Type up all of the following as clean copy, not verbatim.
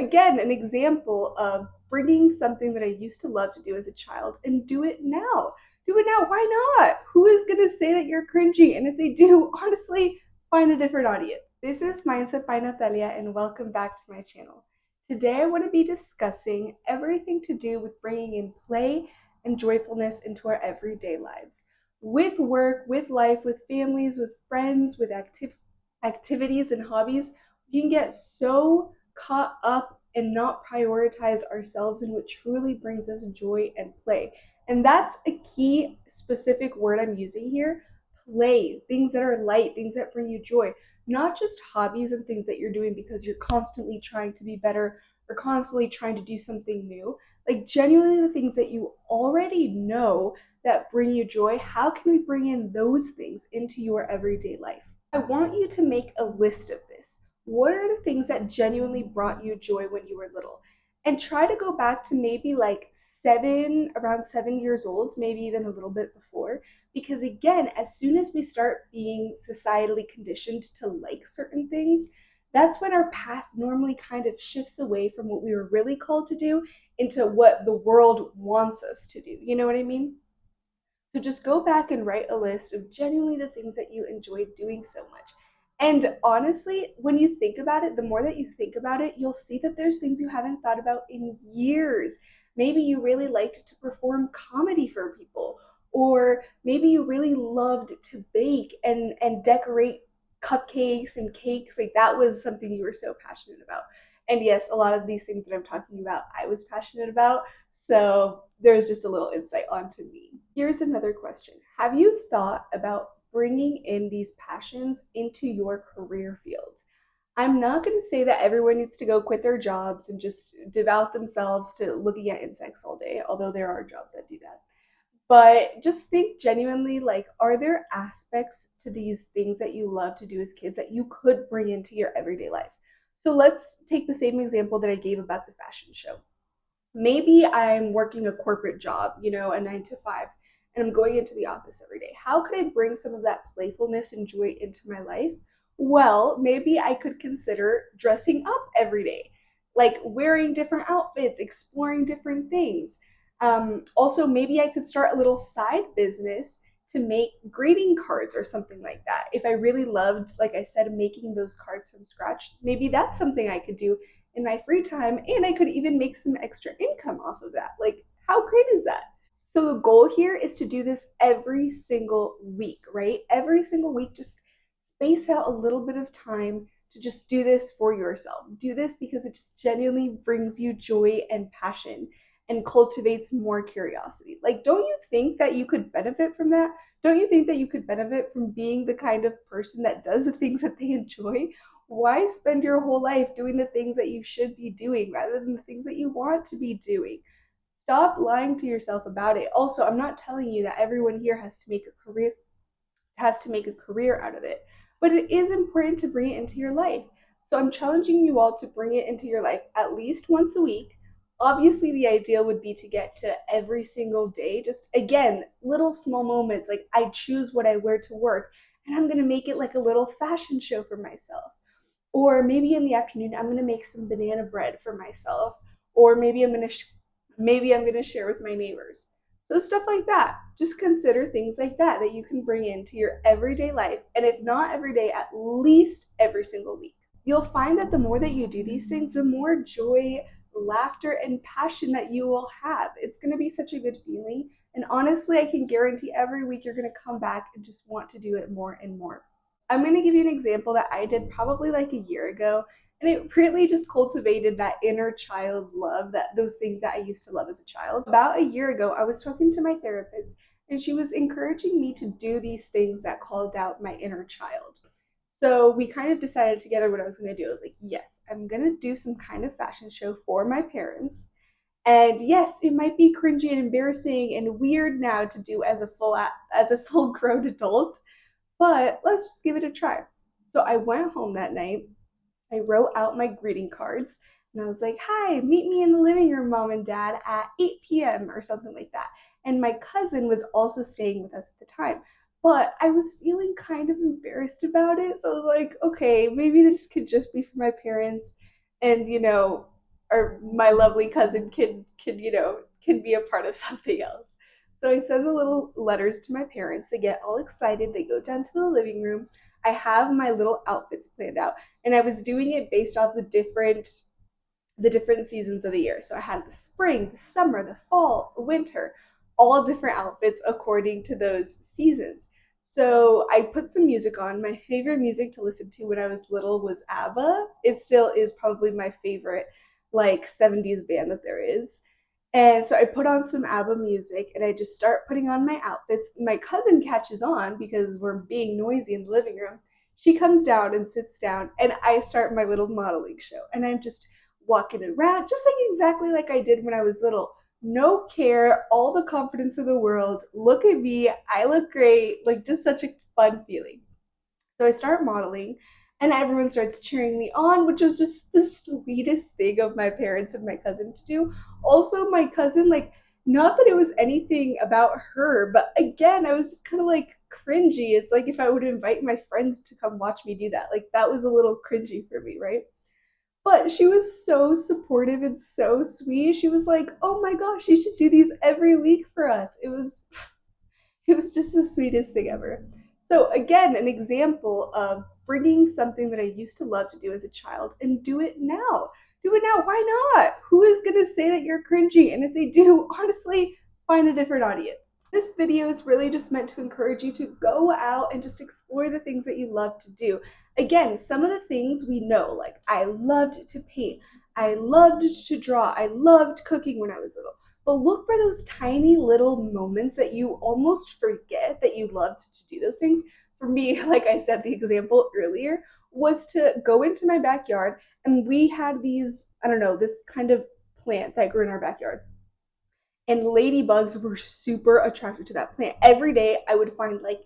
again, an example of bringing something that I used to love to do as a child and do it now. Do it now. Why not? Who is going to say that you're cringy? And if they do, honestly, find a different audience. This is Mindset by Natalia, and welcome back to my channel. Today, I want to be discussing everything to do with bringing in play and joyfulness into our everyday lives. With work, with life, with families, with friends, with activities and hobbies, we can get so caught up and not prioritize ourselves in what truly brings us joy and play. And that's a key specific word I'm using here. Play, things that are light, things that bring you joy, not just hobbies and things that you're doing because you're constantly trying to be better or constantly trying to do something new. Like genuinely the things that you already know that bring you joy, how can we bring in those things into your everyday life? I want you to make a list of this. What are the things that genuinely brought you joy when you were little? And try to go back to maybe like around 7 years old, maybe even a little bit before. Because again, as soon as we start being societally conditioned to like certain things, that's when our path normally kind of shifts away from what we were really called to do into what the world wants us to do. You know what I mean? So just go back and write a list of genuinely the things that you enjoyed doing so much. And honestly, when you think about it, the more that you think about it, you'll see that there's things you haven't thought about in years. Maybe you really liked to perform comedy for people, or maybe you really loved to bake and decorate cupcakes and cakes. Like that was something you were so passionate about. And yes, a lot of these things that I'm talking about, I was passionate about. So there's just a little insight onto me. Here's another question. Have you thought about bringing in these passions into your career field? I'm not going to say that everyone needs to go quit their jobs and just devote themselves to looking at insects all day, although there are jobs that do that. But just think genuinely, like, are there aspects to these things that you love to do as kids that you could bring into your everyday life? So let's take the same example that I gave about the fashion show. Maybe I'm working a corporate job, a 9 to 5, and I'm going into the office every day. How could I bring some of that playfulness and joy into my life? Well, maybe I could consider dressing up every day, like wearing different outfits, exploring different things. Also, maybe I could start a little side business to make greeting cards or something like that. If I really loved, like I said, making those cards from scratch, maybe that's something I could do in my free time, and I could even make some extra income off of that. Like, how great is that? So the goal here is to do this every single week, right? Every single week, just space out a little bit of time to just do this for yourself. Do this because it just genuinely brings you joy and passion and cultivates more curiosity. Like, don't you think that you could benefit from that? Don't you think that you could benefit from being the kind of person that does the things that they enjoy? Why spend your whole life doing the things that you should be doing rather than the things that you want to be doing? Stop lying to yourself about it. Also, I'm not telling you that everyone here has to make a career out of it, but it is important to bring it into your life. So I'm challenging you all to bring it into your life at least once a week. Obviously, the ideal would be to get to every single day. Just again, little small moments like I choose what I wear to work and I'm going to make it like a little fashion show for myself. Or maybe in the afternoon, I'm going to make some banana bread for myself. Or maybe I'm going to share with my neighbors. So stuff like that. Just consider things like that that you can bring into your everyday life, and if not every day, at least every single week. You'll find that the more that you do these things, the more joy, laughter, and passion that you will have. It's going to be such a good feeling. And honestly, I can guarantee every week you're going to come back and just want to do it more and more. I'm going to give you an example that I did probably like a year ago, and it really just cultivated that inner child love, that those things that I used to love as a child. About a year ago, I was talking to my therapist, and she was encouraging me to do these things that called out my inner child. So we kind of decided together what I was going to do. I was like, yes, I'm going to do some kind of fashion show for my parents. And yes, it might be cringy and embarrassing and weird now to do as a full grown adult, but let's just give it a try. So I went home that night. I wrote out my greeting cards and I was like, hi, meet me in the living room, mom and dad, at 8 p.m. or something like that. And my cousin was also staying with us at the time. But I was feeling kind of embarrassed about it. So I was like, okay, maybe this could just be for my parents. And, or my lovely cousin can be a part of something else. So I send the little letters to my parents. They get all excited. They go down to the living room. I have my little outfits planned out, and I was doing it based off the different seasons of the year. So I had the spring, the summer, the fall, the winter, all different outfits according to those seasons. So I put some music on. My favorite music to listen to when I was little was ABBA. It still is probably my favorite like 70s band that there is. And so I put on some ABBA music and I just start putting on my outfits. My cousin catches on because we're being noisy in the living room. She comes down and sits down, and I start my little modeling show. And I'm just walking around, just like exactly like I did when I was little. No care, all the confidence in the world. Look at me, I look great. Like, just such a fun feeling. So I start modeling, and everyone starts cheering me on, which was just the sweetest thing of my parents and my cousin to do. Also, my cousin, like, not that it was anything about her, but again, I was just kind of like cringy. It's like if I would invite my friends to come watch me do that. Like, that was a little cringy for me, right? But she was so supportive and so sweet. She was like, "Oh my gosh, you should do these every week for us." It was just the sweetest thing ever. So again, an example of bringing something that I used to love to do as a child and do it now. Do it now. Why not? Who is going to say that you're cringy? And if they do, honestly, find a different audience. This video is really just meant to encourage you to go out and just explore the things that you love to do. Again, some of the things we know, like I loved to paint, I loved to draw, I loved cooking when I was little. But look for those tiny little moments that you almost forget that you loved to do those things. For me, like I said, the example earlier was to go into my backyard, and we had these, I don't know, this kind of plant that grew in our backyard. And ladybugs were super attracted to that plant. Every day I would find like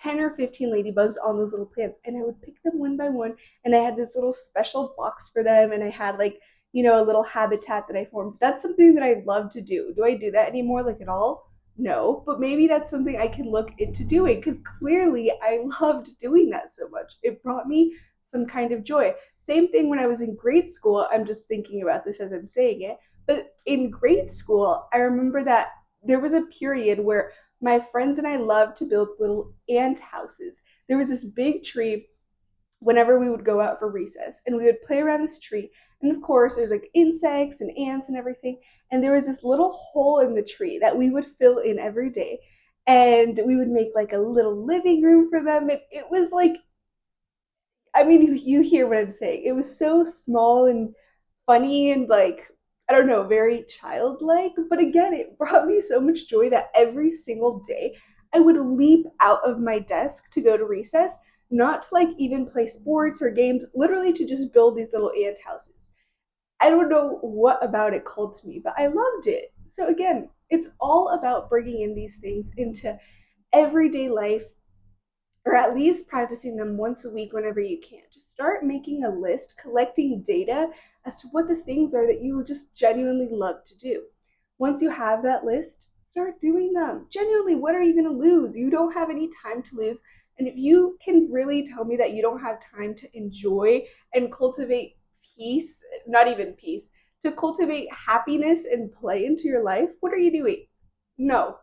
10 or 15 ladybugs on those little plants, and I would pick them one by one, and I had this little special box for them, and I had like, a little habitat that I formed. That's something that I love to do. Do I do that anymore, like at all? No, but maybe that's something I can look into doing, because clearly I loved doing that so much. It brought me some kind of joy. Same thing when I was in grade school. I'm just thinking about this as I'm saying it. But in grade school, I remember that there was a period where my friends and I loved to build little ant houses. There was this big tree whenever we would go out for recess, and we would play around this tree. And of course, there's like insects and ants and everything. And there was this little hole in the tree that we would fill in every day. And we would make like a little living room for them. It was like, I mean, you hear what I'm saying. It was so small and funny and like, I don't know, very childlike. But again, it brought me so much joy that every single day I would leap out of my desk to go to recess, not to like even play sports or games, literally to just build these little ant houses. I don't know what about it called to me, but I loved it. So again, it's all about bringing in these things into everyday life, or at least practicing them once a week whenever you can. Just start making a list, collecting data as to what the things are that you just genuinely love to do. Once you have that list, start doing them. Genuinely, what are you going to lose? You don't have any time to lose. And if you can really tell me that you don't have time to enjoy and cultivate peace, not even peace, to cultivate happiness and play into your life, what are you doing? No,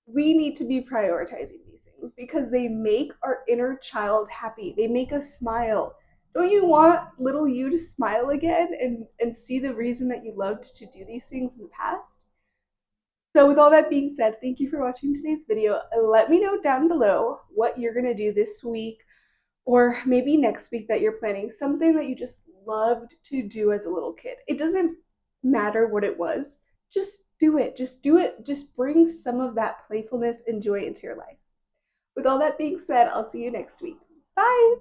we need to be prioritizing these things because they make our inner child happy. They make us smile. Don't you want little you to smile again and see the reason that you loved to do these things in the past? So with all that being said, thank you for watching today's video. Let me know down below what you're going to do this week or maybe next week that you're planning, something that you just loved to do as a little kid. It doesn't matter what it was. Just do it. Just do it. Just bring some of that playfulness and joy into your life. With all that being said, I'll see you next week. Bye.